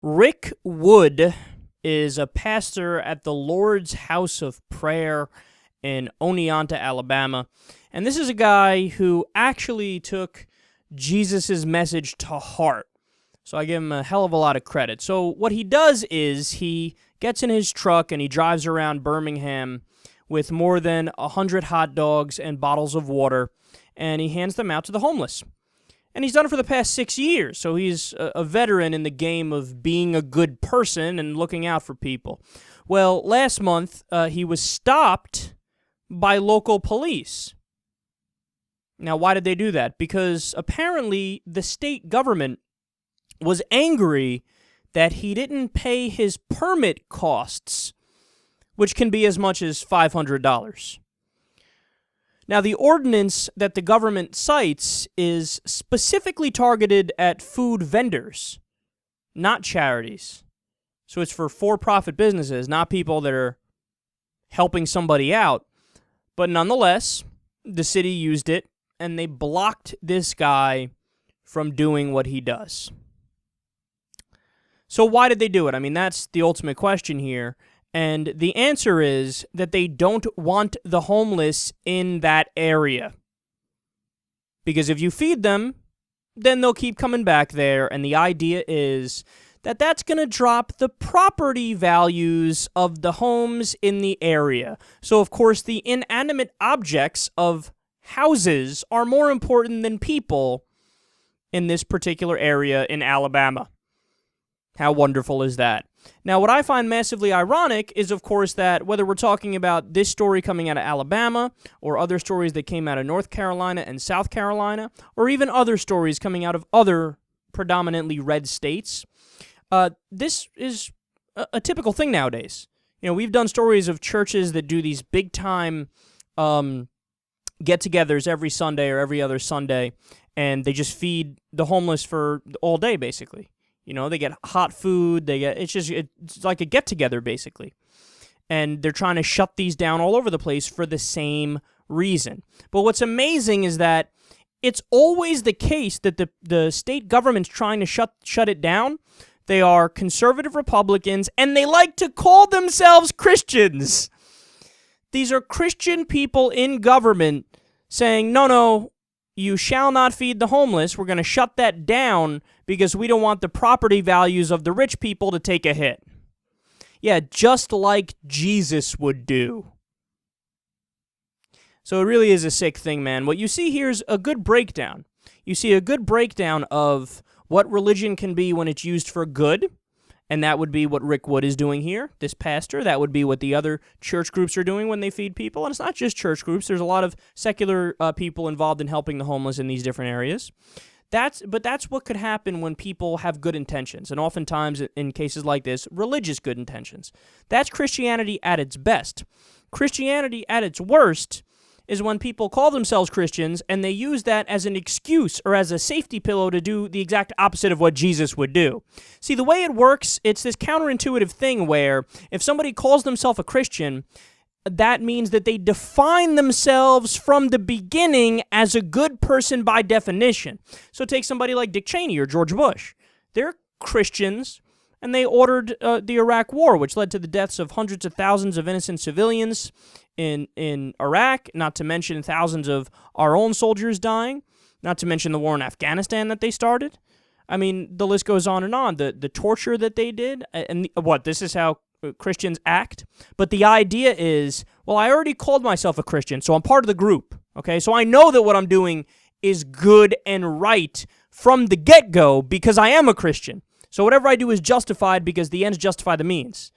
Rick Wood is a pastor at the Lord's House of Prayer in Oneonta, Alabama. And this is a guy who actually took Jesus' message to heart. So I give him a hell of a lot of credit. So what he does is he gets in his truck and he drives around Birmingham with more than 100 hot dogs and bottles of water, and he hands them out to the homeless. And he's done it for the past 6 years, so he's a veteran in the game of being a good person and looking out for people. Well, last month, he was stopped by local police. Now, why did they do that? Because apparently the state government was angry that he didn't pay his permit costs, which can be as much as $500. Now, the ordinance that the government cites is specifically targeted at food vendors, not charities. So it's for for-profit businesses, not people that are helping somebody out. But nonetheless, the city used it, and they blocked this guy from doing what he does. So why did they do it? I mean, that's the ultimate question here. And the answer is that they don't want the homeless in that area. Because if you feed them, then they'll keep coming back there. And the idea is that that's going to drop the property values of the homes in the area. So, of course, the inanimate objects of houses are more important than people in this particular area in Alabama. How wonderful is that? Now, what I find massively ironic is, of course, that whether we're talking about this story coming out of Alabama or other stories that came out of North Carolina and South Carolina, or even other stories coming out of other predominantly red states, this is a typical thing nowadays. You know, we've done stories of churches that do these big-time get-togethers every Sunday or every other Sunday, and they just feed the homeless for all day, basically. You know, they get hot food, it's like a get-together, basically. And they're trying to shut these down all over the place for the same reason. But what's amazing is that it's always the case that the state government's trying to shut it down. They are conservative Republicans, and they like to call themselves Christians. These are Christian people in government saying, no, you shall not feed the homeless. We're going to shut that down because we don't want the property values of the rich people to take a hit. Yeah, just like Jesus would do. So it really is a sick thing, man. What you see here is a good breakdown. You see a good breakdown of what religion can be when it's used for good, and that would be what Rick Wood is doing here, this pastor. That would be what the other church groups are doing when they feed people. And it's not just church groups. There's a lot of secular people involved in helping the homeless in these different areas. But that's what could happen when people have good intentions. And oftentimes, in cases like this, religious good intentions. That's Christianity at its best. Christianity at its worst is when people call themselves Christians and they use that as an excuse or as a safety pillow to do the exact opposite of what Jesus would do. See, the way it works, it's this counterintuitive thing where if somebody calls themselves a Christian, that means that they define themselves from the beginning as a good person by definition. So take somebody like Dick Cheney or George Bush. They're Christians, and they ordered the Iraq War, which led to the deaths of hundreds of thousands of innocent civilians in Iraq, not to mention thousands of our own soldiers dying, not to mention the war in Afghanistan that they started. I mean, the list goes on and on. The torture that they did, and this is how Christians act. But the idea is, well, I already called myself a Christian, so I'm part of the group, okay? So I know that what I'm doing is good and right from the get-go because I am a Christian. So whatever I do is justified because the ends justify the means.